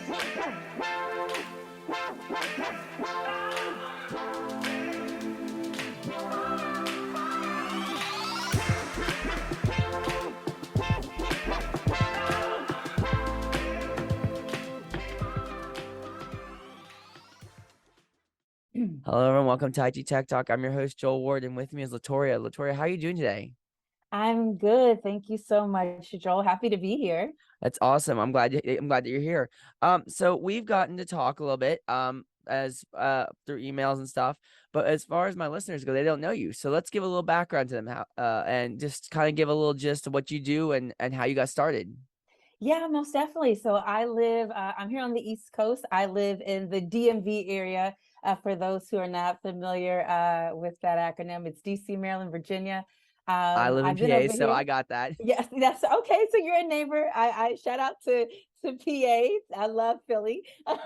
Hello, everyone. Welcome to IT Tech Talk. I'm your host, Joel Ward, and with me is LaToria. LaToria, how are you doing today? I'm good. Thank you so much, Joel. Happy to be here. That's awesome. I'm glad that you're here. So we've gotten to talk a little bit, as through emails and stuff. But as far as my listeners go, they don't know you. So let's give a little background to them, and just kind of give a little gist of what you do and how you got started. Yeah, most definitely. So I'm here on the East Coast. I live in the DMV area. For those who are not familiar with that acronym, it's DC, Maryland, Virginia. I live in I've been PA, over so here. I got that. Yes, that's okay. So you're a neighbor. I shout out to PA. I love Philly. But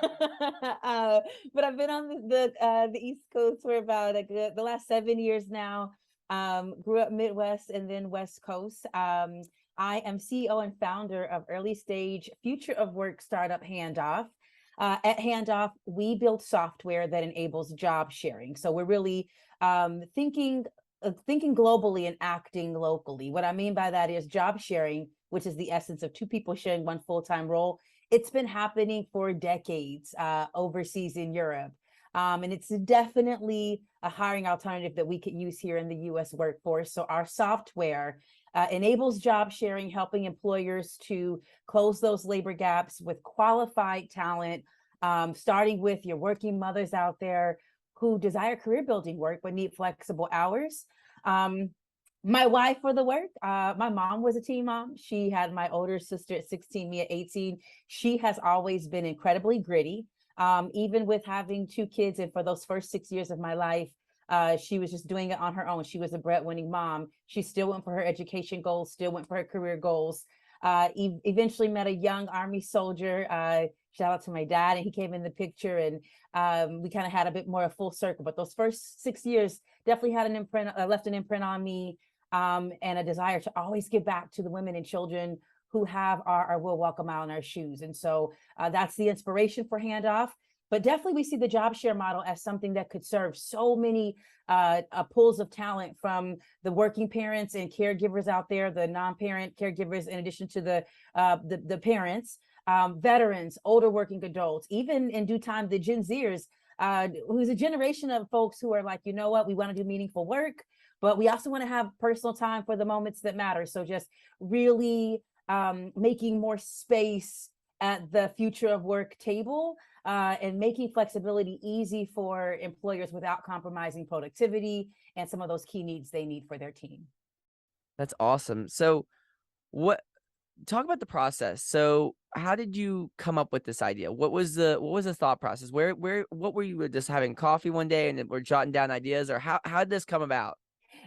I've been on the East Coast for about the last 7 years now. Grew up Midwest and then West Coast. I am CEO and founder of early stage future of work startup Handoff. At Handoff, we build software that enables job sharing. So we're really thinking globally and acting locally. What I mean by that is job sharing, which is the essence of two people sharing one full-time role. It's been happening for decades overseas in Europe. And it's definitely a hiring alternative that we could use here in the US workforce. So our software enables job sharing, helping employers to close those labor gaps with qualified talent, starting with your working mothers out there who desire career building work but need flexible hours. My wife for the work. My mom was a teen mom. She had my older sister at 16, me at 18. She has always been incredibly gritty. Even with having two kids, and for those first 6 years of my life, she was just doing it on her own. She was a breadwinning mom. She still went for her education goals, still went for her career goals. Eventually met a young Army soldier. Shout out to my dad, and he came in the picture, and we kind of had a bit more of full circle. But those first 6 years definitely had an imprint, left an imprint on me, and a desire to always give back to the women and children who have or will walk a mile in our shoes. And so that's the inspiration for Handoff. But definitely we see the job share model as something that could serve so many pools of talent, from the working parents and caregivers out there, the non-parent caregivers, in addition to the parents, veterans, older working adults, even in due time, the Gen Zers, who's a generation of folks who are like, you know what, we want to do meaningful work, but we also want to have personal time for the moments that matter. So just really making more space at the future of work table, and making flexibility easy for employers without compromising productivity and some of those key needs they need for their team. That's awesome. So talk about the process. So how did you come up with this idea? What was the thought process? What were you just having coffee one day and we're jotting down ideas, or how did this come about?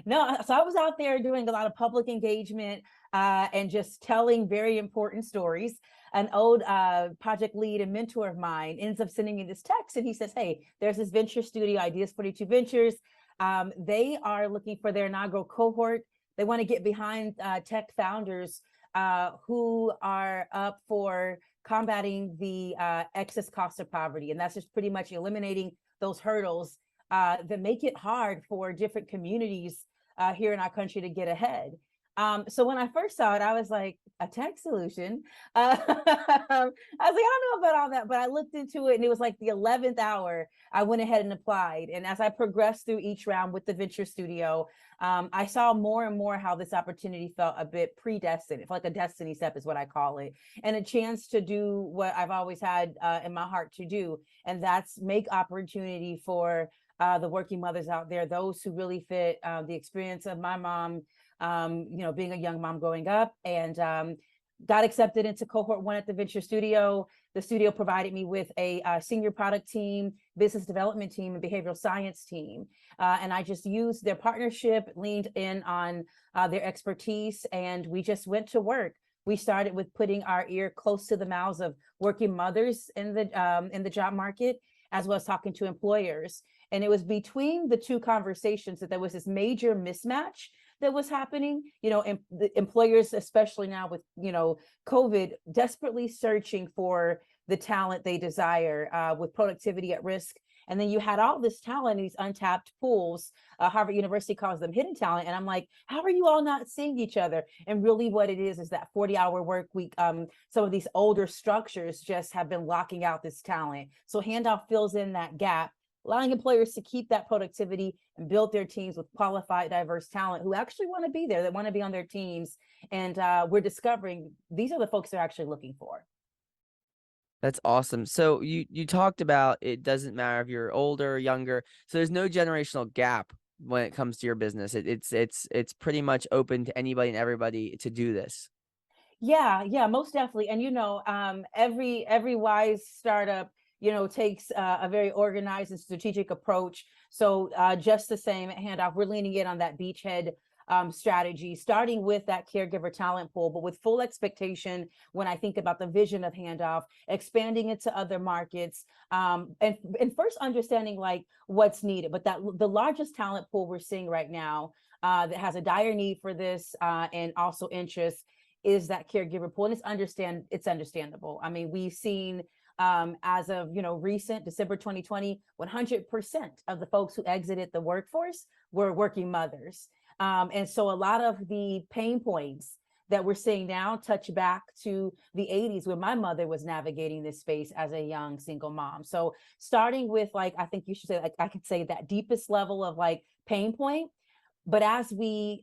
No, so I was out there doing a lot of public engagement and just telling very important stories. An old project lead and mentor of mine ends up sending me this text, and he says, hey, there's this venture studio, Ideas 42 Ventures. They are looking for their inaugural cohort. They want to get behind tech founders who are up for combating the excess cost of poverty. And that's just pretty much eliminating those hurdles that make it hard for different communities here in our country to get ahead. So when I first saw it, I was like, a tech solution. I was like, I don't know about all that, but I looked into it, and it was like the 11th hour. I went ahead and applied. And as I progressed through each round with the venture studio, I saw more and more how this opportunity felt a bit predestined. It felt like a destiny step is what I call it, and a chance to do what I've always had in my heart to do. And that's make opportunity for the working mothers out there, those who really fit the experience of my mom, being a young mom growing up, and got accepted into cohort 1 at the venture studio. The studio provided me with a senior product team, business development team, and behavioral science team. And I just used their partnership, leaned in on their expertise, and we just went to work. We started with putting our ear close to the mouths of working mothers in the job market, as well as talking to employers. And it was between the two conversations that there was this major mismatch that was happening. The employers, especially now with, COVID, desperately searching for the talent they desire with productivity at risk. And then you had all this talent, these untapped pools. Harvard University calls them hidden talent. And I'm like, how are you all not seeing each other? And really what it is that 40-hour work week. Some of these older structures just have been locking out this talent. So Handoff fills in that gap, allowing employers to keep that productivity and build their teams with qualified, diverse talent who actually want to be there, that want to be on their teams. And we're discovering these are the folks they're actually looking for. That's awesome. So you talked about it doesn't matter if you're older or younger. So there's no generational gap when it comes to your business. It's pretty much open to anybody and everybody to do this. Yeah, most definitely. And every wise startup, takes a very organized and strategic approach. So just the same at Handoff, we're leaning in on that beachhead strategy, starting with that caregiver talent pool, but with full expectation when I think about the vision of Handoff, expanding into other markets, and first understanding like what's needed. But that the largest talent pool we're seeing right now that has a dire need for this and also interest is that caregiver pool. And it's understandable. I mean, we've seen as of recent December 2020, 100% of the folks who exited the workforce were working mothers. And so a lot of the pain points that we're seeing now touch back to the 80s when my mother was navigating this space as a young single mom. So starting with like, I think you should say, like, I could say that deepest level of like pain point. But as we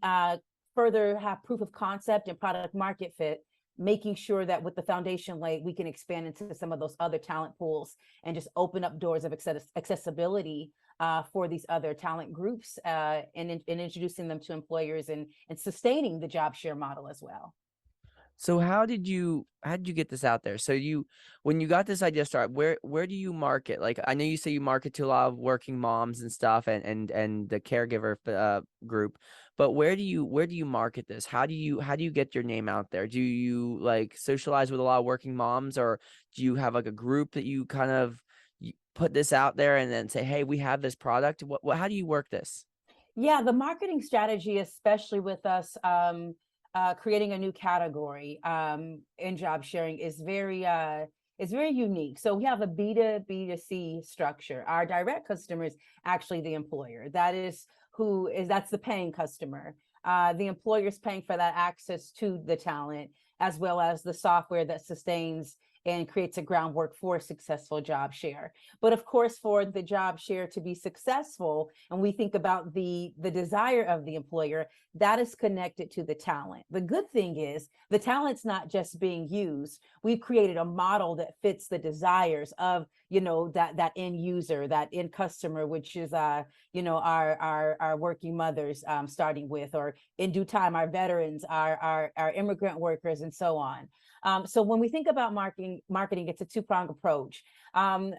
further have proof of concept and product market fit, making sure that with the foundation laid, we can expand into some of those other talent pools and just open up doors of accessibility for these other talent groups and introducing them to employers and sustaining the job share model as well. So how did you get this out there? So when you got this idea started, where do you market? Like I know you say you market to a lot of working moms and stuff and the caregiver group, but where do you market this? How do you get your name out there? Do you like socialize with a lot of working moms, or do you have like a group that you kind of put this out there and then say, "Hey, we have this product." What how do you work this? Yeah, the marketing strategy, especially with us creating a new category in job sharing, is very unique. So we have a B2B2C structure. Our direct customer is actually the employer. That's the paying customer. The employer is paying for that access to the talent, as well as the software that sustains and creates a groundwork for successful job share. But of course, for the job share to be successful, and we think about the desire of the employer, that is connected to the talent. The good thing is the talent's not just being used. We've created a model that fits the desires of that end user, that end customer, which is our working mothers, starting with, or in due time, our veterans, our immigrant workers, and so on. So when we think about marketing, it's a two-pronged approach. I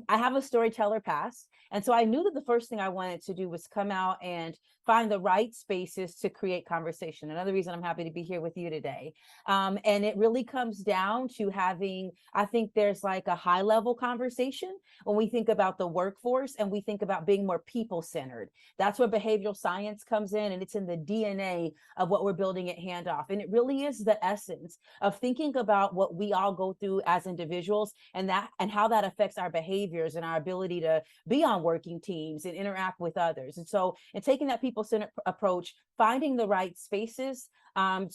have a storyteller pass. And so I knew that the first thing I wanted to do was come out and find the right spaces to create conversation. Another reason I'm happy to be here with you today. And it really comes down to having, I think there's like a high level conversation when we think about the workforce and we think about being more people centered. That's where behavioral science comes in, and it's in the DNA of what we're building at Handoff. And it really is the essence of thinking about what we all go through as individuals and how that affects our behaviors and our ability to be on working teams and interact with others. And so, in taking that people-centered approach, finding the right spaces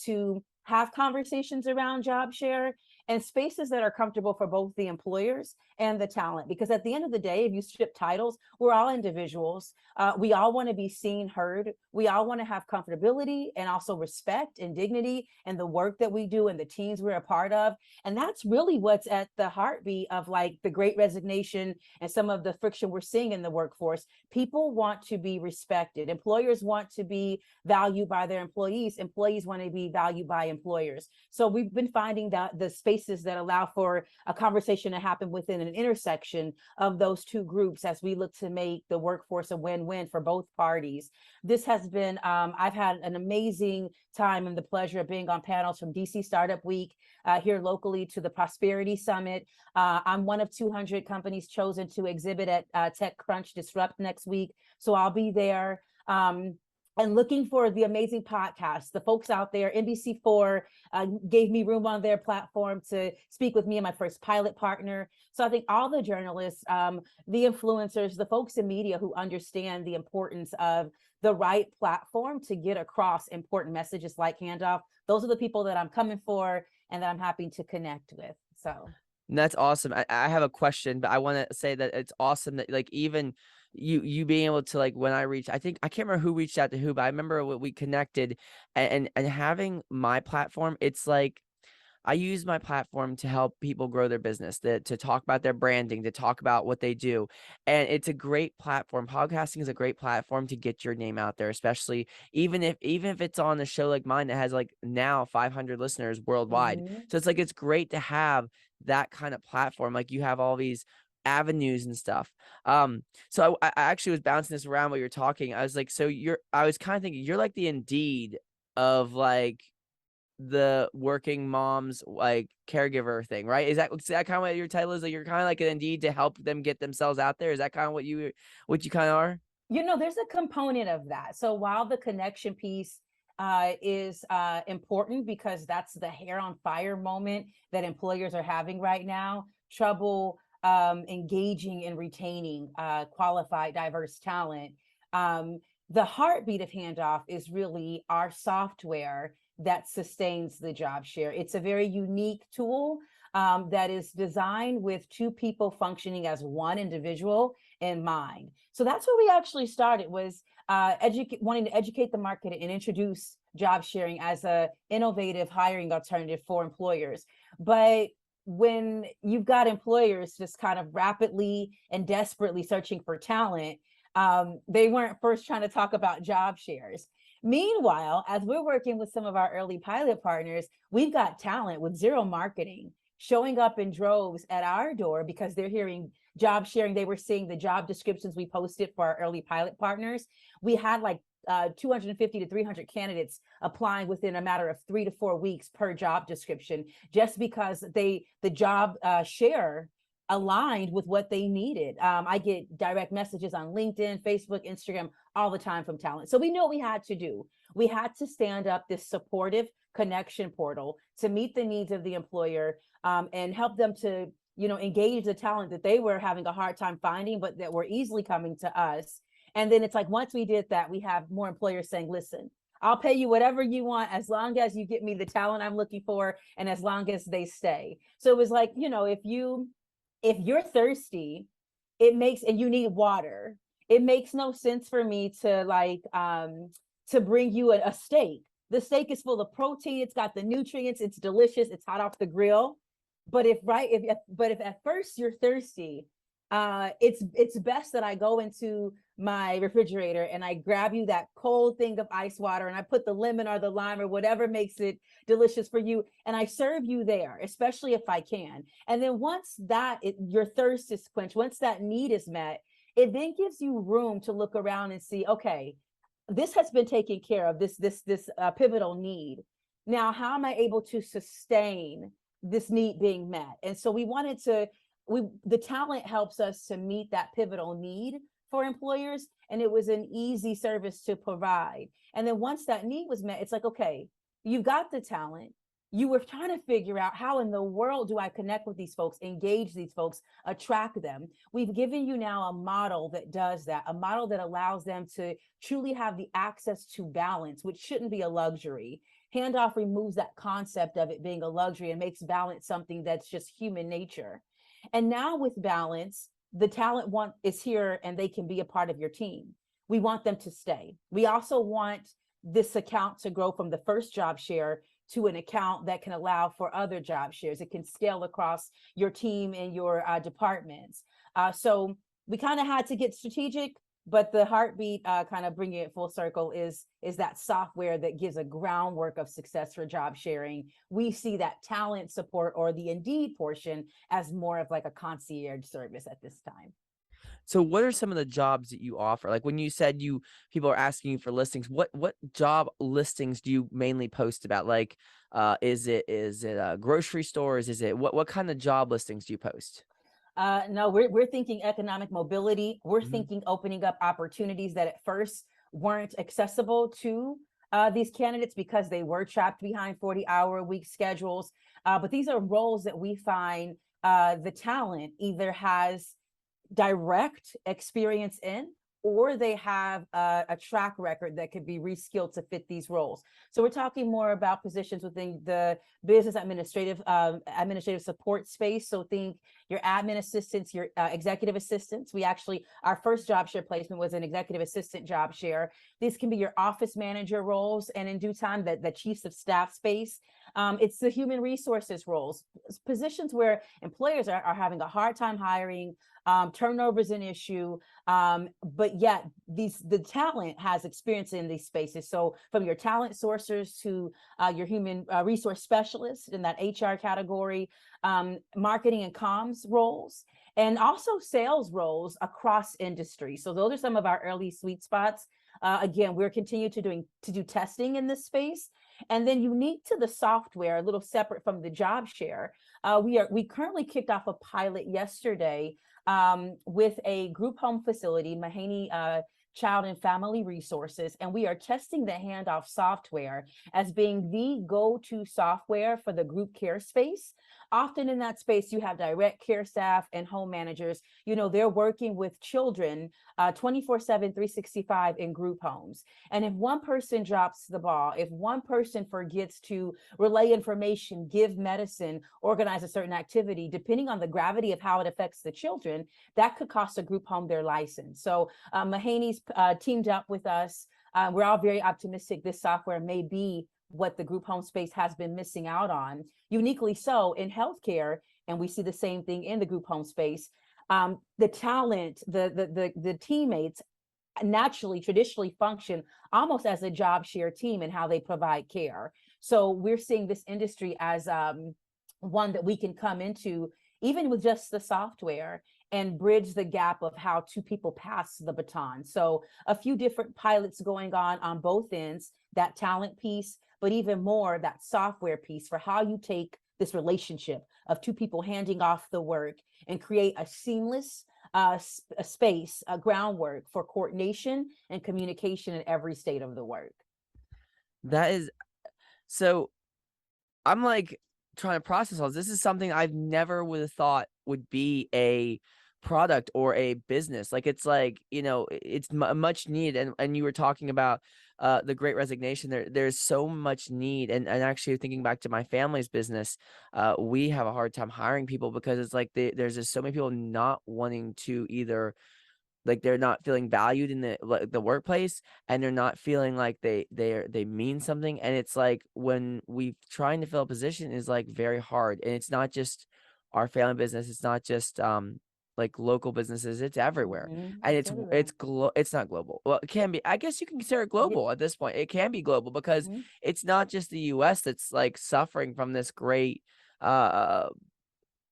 to have conversations around job share and spaces that are comfortable for both the employers and the talent. Because at the end of the day, if you strip titles, we're all individuals. We all want to be seen, heard. We all want to have comfortability and also respect and dignity in the work that we do and the teams we're a part of. And that's really what's at the heartbeat of like the great resignation and some of the friction we're seeing in the workforce. People want to be respected. Employers want to be valued by their employees. Employees want to be valued by employers. So we've been finding that the spaces that allow for a conversation to happen within an intersection of those two groups as we look to make the workforce a win-win for both parties. This has been, I've had an amazing time and the pleasure of being on panels from DC Startup Week here locally to the Prosperity Summit. I'm one of 200 companies chosen to exhibit at TechCrunch Disrupt next week. So I'll be there. and looking for the amazing podcasts. The folks out there, NBC4 gave me room on their platform to speak with me and my first pilot partner. So I think all the journalists, the influencers, the folks in media who understand the importance of the right platform to get across important messages like handoff, those are the people that I'm coming for and that I'm happy to connect with. So And that's awesome. I have a question, but I want to say that it's awesome that like even you being able to like when I reached, I think I can't remember who reached out to who, but I remember we connected and having my platform, it's like I use my platform to help people grow their business, to talk about their branding, to talk about what they do. And it's a great platform. Podcasting is a great platform to get your name out there, especially even if it's on a show like mine that has like now 500 listeners worldwide. mhm. So it's like it's great to have that kind of platform. Like you have all these avenues and stuff. So I actually was bouncing this around while you're talking. I was like, so I was kind of thinking you're like the Indeed of like the working moms like caregiver thing, right? Is that kind of what your title is? Like you're kind of like an Indeed to help them get themselves out there. Is that kind of what you kind of are? There's a component of that. So while the connection piece is important because that's the hair on fire moment that employers are having right now, trouble engaging and retaining qualified, diverse talent. The heartbeat of handoff is really our software that sustains the job share. It's a very unique tool that is designed with two people functioning as one individual in mind. So that's where we actually started, was wanting to educate the market and introduce job sharing as a innovative hiring alternative for employers. But when you've got employers just kind of rapidly and desperately searching for talent, they weren't first trying to talk about job shares. Meanwhile, as we're working with some of our early pilot partners, we've got talent with zero marketing showing up in droves at our door because they're hearing job sharing. They were seeing the job descriptions we posted for our early pilot partners. We had like 250 to 300 candidates applying within a matter of 3 to 4 weeks per job description, just because the job share aligned with what they needed. I get direct messages on LinkedIn, Facebook, Instagram all the time from talent. So we knew what we had to do. We had to stand up this supportive connection portal to meet the needs of the employer, and help them to engage the talent that they were having a hard time finding, but that were easily coming to us. And then it's like, once we did that, we have more employers saying, listen, I'll pay you whatever you want as long as you get me the talent I'm looking for and as long as they stay. So it was like, if you're thirsty, and you need water, it makes no sense for me to bring you a steak. The steak is full of protein, it's got the nutrients, it's delicious, it's hot off the grill. But if at first you're thirsty, it's best that I go into my refrigerator and I grab you that cold thing of ice water and I put the lemon or the lime or whatever makes it delicious for you, and I serve you there, especially if I can. And then once your thirst is quenched, once that need is met, it then gives you room to look around and see, okay, this has been taken care of, this pivotal need. Now, how am I able to sustain this need being met? And so the talent helps us to meet that pivotal need for employers, and it was an easy service to provide. And then once that need was met, it's like, okay, you got the talent. You were trying to figure out, how in the world do I connect with these folks, engage these folks, attract them? We've given you now a model that does that, a model that allows them to truly have the access to balance, which shouldn't be a luxury. Handoff removes that concept of it being a luxury and makes balance something that's just human nature. And now with balance, the talent is here and they can be a part of your team. We want them to stay. We also want this account to grow from the first job share to an account that can allow for other job shares. It can scale across your team and your departments. So we kind of had to get strategic, but the heartbeat, kind of bringing it full circle, is that software that gives a groundwork of success for job sharing. We see that talent support, or the Indeed portion, as more of like a concierge service at this time. So what are some of the jobs that you offer? Like when you said people are asking you for listings, what job listings do you mainly post about? Like is it grocery stores? Is it what kind of job listings do you post? No, we're thinking economic mobility. We're Mhm. thinking opening up opportunities that at first weren't accessible to these candidates because they were trapped behind 40-hour-a-week schedules. But these are roles that we find the talent either has direct experience in, or they have a track record that could be reskilled to fit these roles. So we're talking more about positions within the business administrative support space. So think your admin assistants, your executive assistants. We actually, our first job share placement was an executive assistant job share. These can be your office manager roles, and in due time, the chiefs of staff space. It's the human resources roles, positions where employers are having a hard time hiring. Turnover is an issue, but yet the talent has experience in these spaces. So from your talent sourcers to your human resource specialists in that HR category, marketing and comms roles, and also sales roles across industry. So those are some of our early sweet spots. Again, we're continuing to do testing in this space. And then unique to the software, a little separate from the job share, we currently kicked off a pilot yesterday with a group home facility, Mahaney Child and Family Resources, and we are testing the handoff software as being the go-to software for the group care space. Often in that space, you have direct care staff and home managers. You know, they're working with children 24/7, 365 in group homes. And if one person drops the ball, if one person forgets to relay information, give medicine, organize a certain activity, depending on the gravity of how it affects the children, that could cost a group home their license. So Mahaney's teamed up with us. We're all very optimistic this software may be what the group home space has been missing out on, uniquely so in healthcare, and we see the same thing in the group home space. The talent, the teammates naturally, traditionally function almost as a job share team in how they provide care. So we're seeing this industry as one that we can come into, even with just the software, and bridge the gap of how two people pass the baton. So a few different pilots going on both ends, that talent piece, but even more that software piece for how you take this relationship of two people handing off the work and create a seamless a space, a groundwork for coordination and communication in every state of the work. That is so. I'm like trying to process all this. This is something I've never would have thought would be a product or a business. Like it's like, you know, it's much need. And you were talking about the Great Resignation. There's so much need. And actually thinking back to my family's business, we have a hard time hiring people because it's like there's just so many people not wanting to either, like they're not feeling valued in the workplace, and they're not feeling like they mean something. And it's like when we trying to fill a position is like very hard. And it's not just our family business, it's not just like local businesses, it's everywhere. And It's everywhere. it's not global. Well, it can be, I guess you can consider it Yeah. global at this point. It can be global because Mhm. it's not just the US that's like suffering from this great uh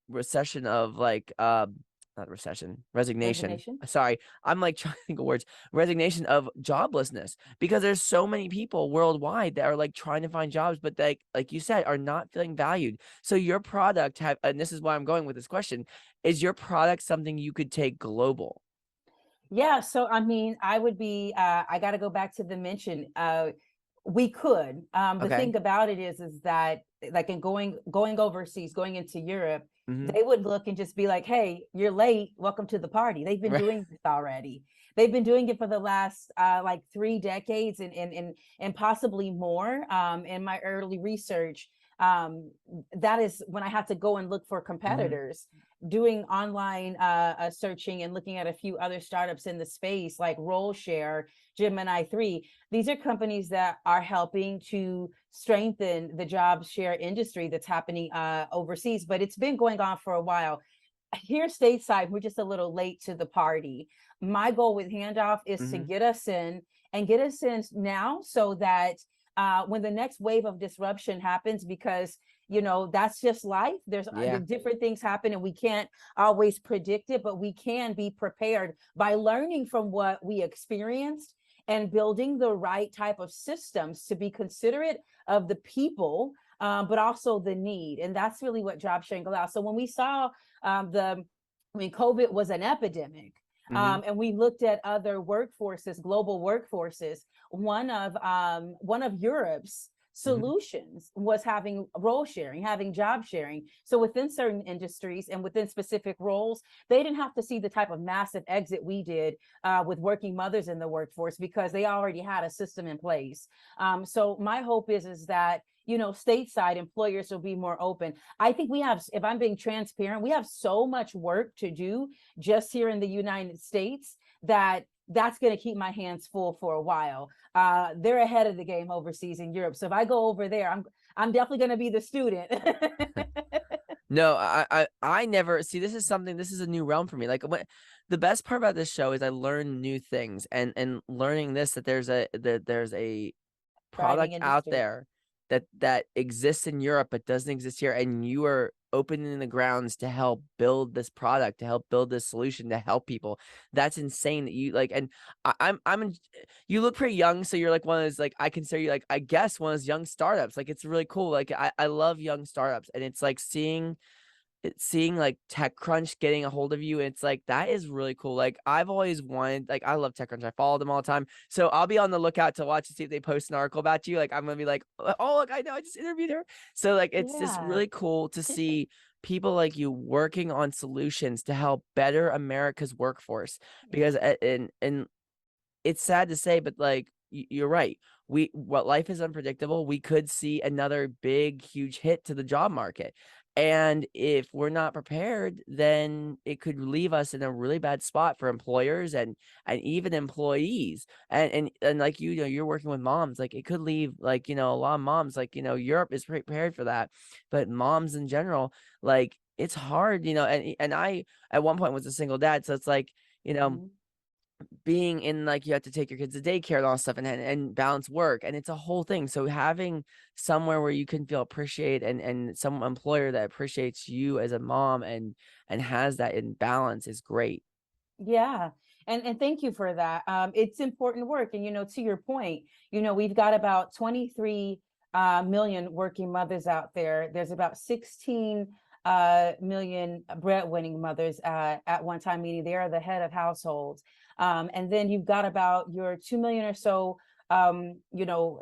recession of like not recession, resignation. Resignation. Sorry, I'm like trying to think of words. Resignation of joblessness, because there's so many people worldwide that are like trying to find jobs, but they, like you said, are not feeling valued. So your product have, and this is why I'm going with this question, is your product something you could take global? Yeah, so I mean, I would be I got to go back to the mention. We could. The Okay. thing about it is that like in going overseas, going into Europe, Mm-hmm. they would look and just be like, "Hey, you're late. Welcome to the party." They've been doing this already. They've been doing it for the last like 3 decades and possibly more. In my early research, that is when I had to go and look for Mm-hmm. competitors doing online searching and looking at a few other startups in the space like RollShare, Gemini 3. These are companies that are helping to strengthen the job share industry that's happening overseas, but it's been going on for a while. Here stateside, we're just a little late to the party. My goal with handoff is to Mm-hmm. get us in and get us in now so that when the next wave of disruption happens, because you know that's just life, there's Yeah. different things happen and we can't always predict it, but we can be prepared by learning from what we experienced and building the right type of systems to be considerate of the people, but also the need. And that's really what job sharing allows. So when we saw when COVID was an epidemic, Hmm. And we looked at other workforces, global workforces. One of Europe's Hmm. solutions was having role sharing, having job sharing. So within certain industries and within specific roles, they didn't have to see the type of massive exit we did with working mothers in the workforce because they already had a system in place. So my hope is that stateside employers will be more open. I think we have, if I'm being transparent, we have so much work to do just here in the United States that's going to keep my hands full for a while. They're ahead of the game overseas in Europe. So if I go over there, I'm definitely going to be the student. No, I never see. This is something. This is a new realm for me. Like the best part about this show is I learn new things, and learning this that there's a Thriving product out industry. there that exists in Europe but doesn't exist here, and you are opening the grounds to help build this product, to help build this solution, to help people. That's insane that you like. And you look pretty young, so you're like one of those, like, I consider you, like, I guess one of those young startups. Like, it's really cool. Like, I love young startups, and it's like seeing like TechCrunch getting a hold of you. It's like that is really cool. Like, I've always wanted, like, I love TechCrunch. I follow them all the time. So I'll be on the lookout to watch to see if they post an article about you. Like, I'm gonna be like, oh, look, I know, I just interviewed her. So like it's just Yeah. really cool to see people like you working on solutions to help better America's workforce. Yeah. Because and it's sad to say, but like you're right. What life is unpredictable. We could see another big, huge hit to the job market. And if we're not prepared, then it could leave us in a really bad spot for employers and even employees. And like you're working with moms, like it could leave, like, a lot of moms, like, Europe is prepared for that. But moms in general, like, it's hard, and I at one point was a single dad. So it's like, you know, Mhm. being in, like, you have to take your kids to daycare and all that stuff, and balance work, and it's a whole thing. So having somewhere where you can feel appreciated, and some employer that appreciates you as a mom and has that in balance is great. Yeah. And thank you for that. It's important work. And to your point, we've got about 23 million working mothers out there. There's about 16 million breadwinning mothers at one time, meaning they are the head of households. And then you've got about your 2 million or so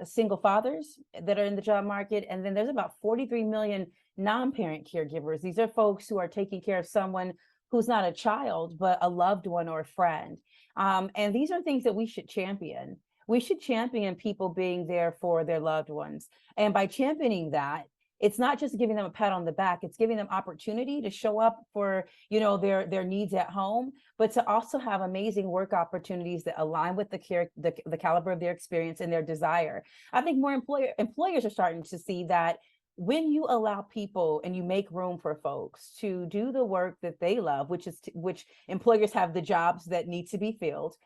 single fathers that are in the job market. And then there's about 43 million non-parent caregivers. These are folks who are taking care of someone who's not a child, but a loved one or a friend. And these are things that we should champion. We should champion people being there for their loved ones. And by championing that, it's not just giving them a pat on the back, it's giving them opportunity to show up for, their needs at home, but to also have amazing work opportunities that align with the caliber of their experience and their desire. I think more employers are starting to see that when you allow people and you make room for folks to do the work that they love, which employers have the jobs that need to be filled,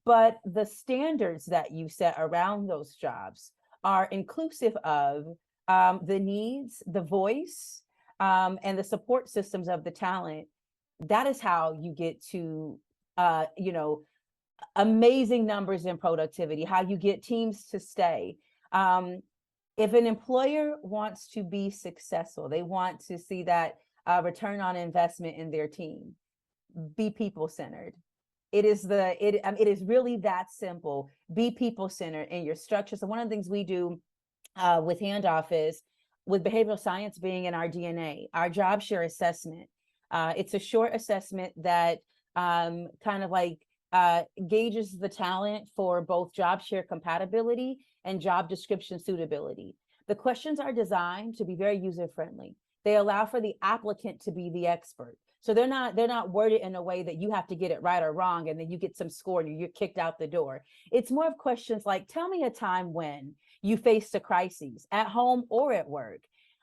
but the standards that you set around those jobs are inclusive of the needs, the voice, and the support systems of the talent. That is how you get to amazing numbers in productivity, how you get teams to stay. If an employer wants to be successful, they want to see that return on investment in their team, be people centered. It is really that simple. Be people centered in your structure. So one of the things we do with handoff is, with behavioral science being in our DNA, our job share assessment. It's a short assessment that kind of like gauges the talent for both job share compatibility and job description suitability. The questions are designed to be very user friendly. They allow for the applicant to be the expert. So they're not worded in a way that you have to get it right or wrong and then you get some score and you're kicked out the door. It's more of questions like, tell me a time when you faced a crisis at home or at work.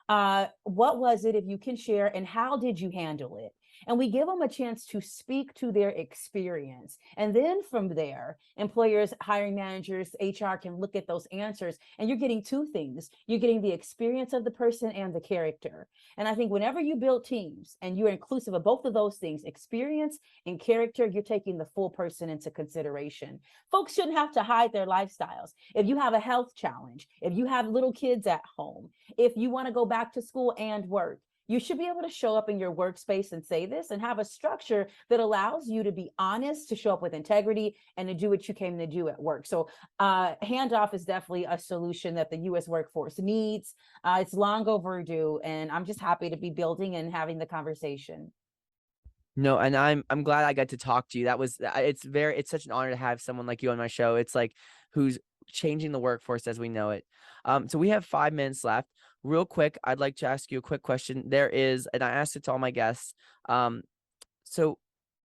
What was it, if you can share, and how did you handle it? And we give them a chance to speak to their experience. And then from there, employers, hiring managers, HR can look at those answers, and you're getting two things. You're getting the experience of the person and the character. And I think whenever you build teams and you're inclusive of both of those things, experience and character, you're taking the full person into consideration. Folks shouldn't have to hide their lifestyles. If you have a health challenge, if you have little kids at home, if you want to go back to school and work, you should be able to show up in your workspace and say this and have a structure that allows you to be honest, to show up with integrity, and to do what you came to do at work. So handoff is definitely a solution that the US workforce needs. It's long overdue, and I'm just happy to be building and having the conversation. No, and I'm glad I got to talk to you. That was it's such an honor to have someone like you on my show. It's like who's changing the workforce as we know it. So we have 5 minutes left. Real quick, I'd like to ask you a quick question. There is, and I asked it to all my guests. So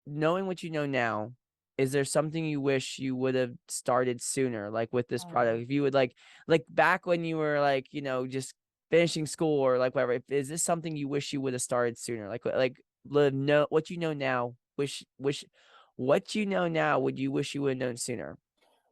knowing what you know now, is there something you wish you would have started sooner, like with this Oh. product? If you would like back when you were like, just finishing school or like whatever, is this something you wish you would have started sooner? Like live know what you know now, wish what you know now would you wish you would have known sooner?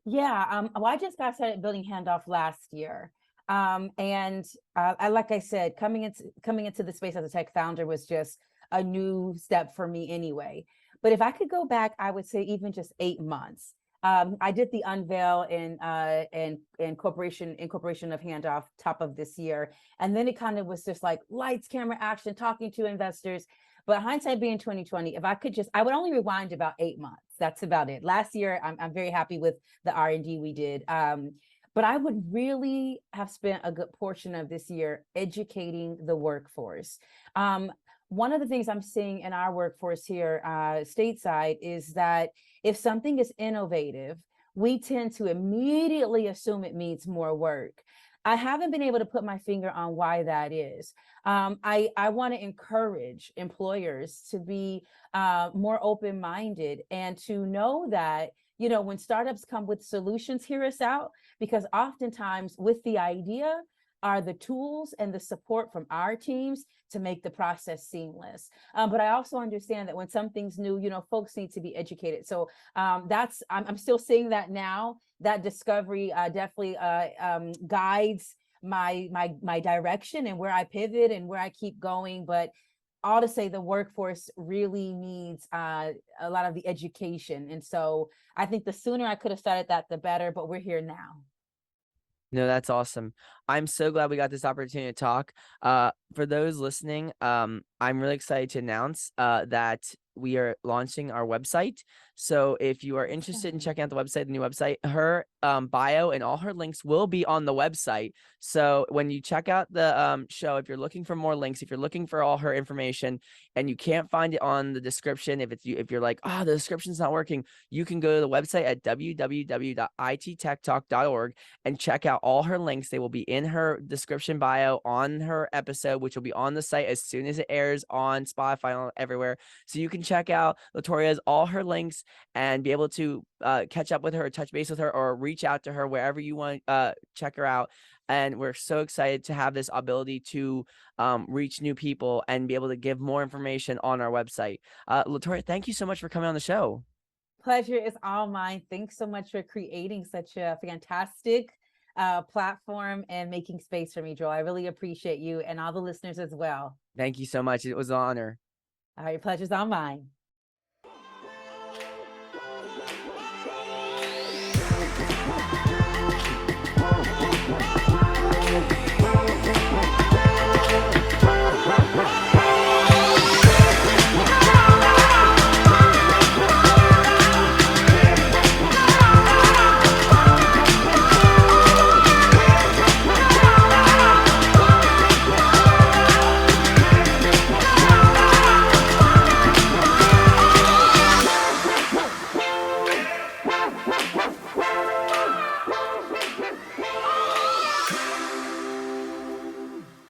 Yeah, well, I just got started building handoff last year. And like I said, coming into the space as a tech founder was just a new step for me anyway. But if I could go back, I would say even just 8 months. I did the unveil and incorporation of handoff top of this year, and then it kind of was just like lights, camera, action, talking to investors. But hindsight being 2020, if I could just, I would only rewind about 8 months. That's about it. Last year, I'm very happy with the R&D we did. But I would really have spent a good portion of this year educating the workforce. One of the things I'm seeing in our workforce here stateside is that if something is innovative, we tend to immediately assume it means more work. I haven't been able to put my finger on why that is. I want to encourage employers to be more open-minded and to know that, when startups come with solutions, hear us out, because oftentimes with the idea are the tools and the support from our teams to make the process seamless. But I also understand that when something's new, folks need to be educated. So I'm still seeing that now. That discovery definitely guides my direction and where I pivot and where I keep going. But all to say, the workforce really needs a lot of the education, and so I think the sooner I could have started that, the better. But we're here now. No, that's awesome. I'm so glad we got this opportunity to talk. For those listening, I'm really excited to announce that we are launching our website. So if you are interested in Awesome. checking out the website, the new website, her bio and all her links will be on the website. So when you check out the show, if you're looking for more links, if you're looking for all her information and you can't find it on the description, if you're like, oh, the description's not working, you can go to the website at www.ittechtalk.org and check out all her links. They will be in her description bio on her episode, which will be on the site as soon as it airs on Spotify and everywhere. So you can check out LaToria's all her links and be able to catch up with her, touch base with her, or reach out to her wherever you want check her out. And we're so excited to have this ability to reach new people and be able to give more information on our website. LaToria, thank you so much for coming on the show. Pleasure is all mine. Thanks so much for creating such a fantastic platform and making space for me, Joel. I really appreciate you and all the listeners as well. Thank you so much. It was an honor. All right, pleasure's all mine.